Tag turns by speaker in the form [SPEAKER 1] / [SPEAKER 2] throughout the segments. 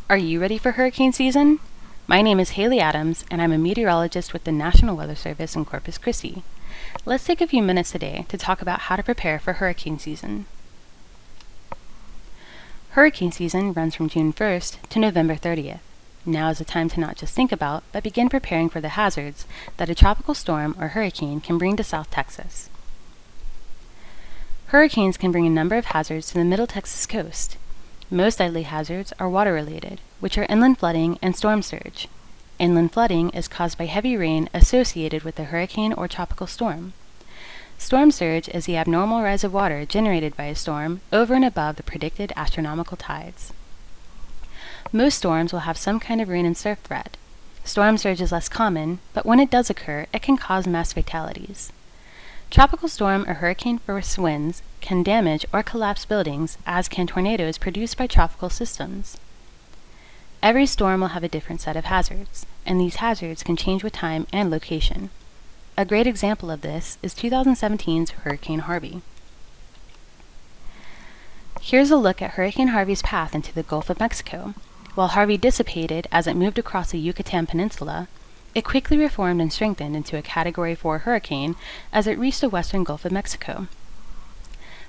[SPEAKER 1] Are you ready for hurricane season? My name is Haley Adams, and I'm a meteorologist with the National Weather Service in Corpus Christi. Let's take a few minutes today to talk about how to prepare for hurricane season. Hurricane season runs from June 1st to November 30th. Now is the time to not just think about, but begin preparing for the hazards that a tropical storm or hurricane can bring to South Texas. Hurricanes can bring a number of hazards to the Middle Texas coast. Most deadly hazards are water-related, which are inland flooding and storm surge. Inland flooding is caused by heavy rain associated with a hurricane or tropical storm. Storm surge is the abnormal rise of water generated by a storm over and above the predicted astronomical tides. Most storms will have some kind of rain and surf threat. Storm surge is less common, but when it does occur, it can cause mass fatalities. Tropical storm or hurricane force winds can damage or collapse buildings, as can tornadoes produced by tropical systems. Every storm will have a different set of hazards, and these hazards can change with time and location. A great example of this is 2017's Hurricane Harvey. Here's a look at Hurricane Harvey's path into the Gulf of Mexico. While Harvey dissipated as it moved across the Yucatan Peninsula, it quickly reformed and strengthened into a Category 4 hurricane as it reached the western Gulf of Mexico.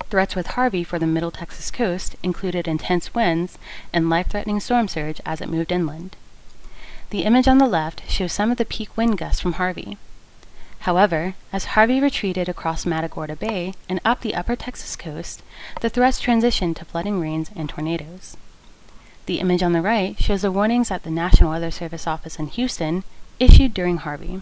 [SPEAKER 1] Threats with Harvey for the Middle Texas coast included intense winds and life-threatening storm surge as it moved inland. The image on the left shows some of the peak wind gusts from Harvey. However, as Harvey retreated across Matagorda Bay and up the upper Texas coast, the threats transitioned to flooding rains and tornadoes. The image on the right shows the warnings that the National Weather Service office in Houston issued during Harvey.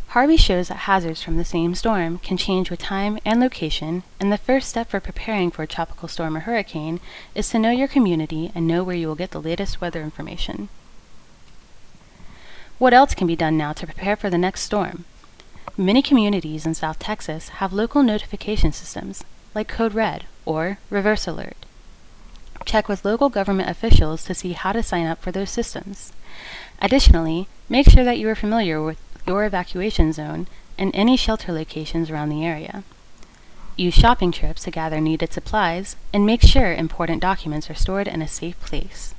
[SPEAKER 1] Harvey shows that hazards from the same storm can change with time and location, and the first step for preparing for a tropical storm or hurricane is to know your community and know where you will get the latest weather information. What else can be done now to prepare for the next storm? Many communities in South Texas have local notification systems, like Code Red or Reverse Alert. Check with local government officials to see how to sign up for those systems. Additionally, make sure that you are familiar with your evacuation zone and any shelter locations around the area. Use shopping trips to gather needed supplies, and make sure important documents are stored in a safe place.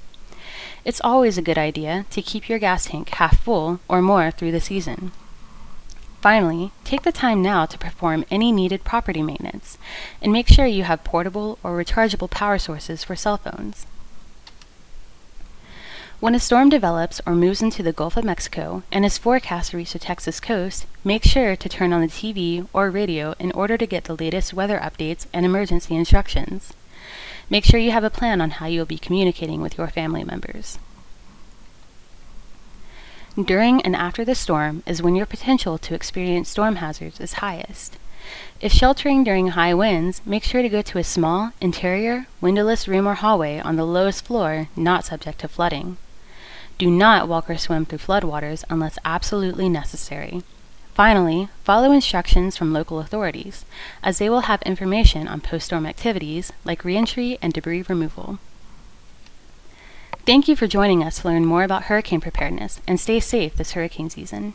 [SPEAKER 1] It's always a good idea to keep your gas tank half full or more through the season. Finally, take the time now to perform any needed property maintenance, and make sure you have portable or rechargeable power sources for cell phones. When a storm develops or moves into the Gulf of Mexico and is forecast to reach the Texas coast, make sure to turn on the TV or radio in order to get the latest weather updates and emergency instructions. Make sure you have a plan on how you will be communicating with your family members. During and after the storm is when your potential to experience storm hazards is highest. If sheltering during high winds, make sure to go to a small, interior, windowless room or hallway on the lowest floor not subject to flooding. Do not walk or swim through floodwaters unless absolutely necessary. Finally, follow instructions from local authorities, as they will have information on post-storm activities like reentry and debris removal. Thank you for joining us to learn more about hurricane preparedness, and stay safe this hurricane season.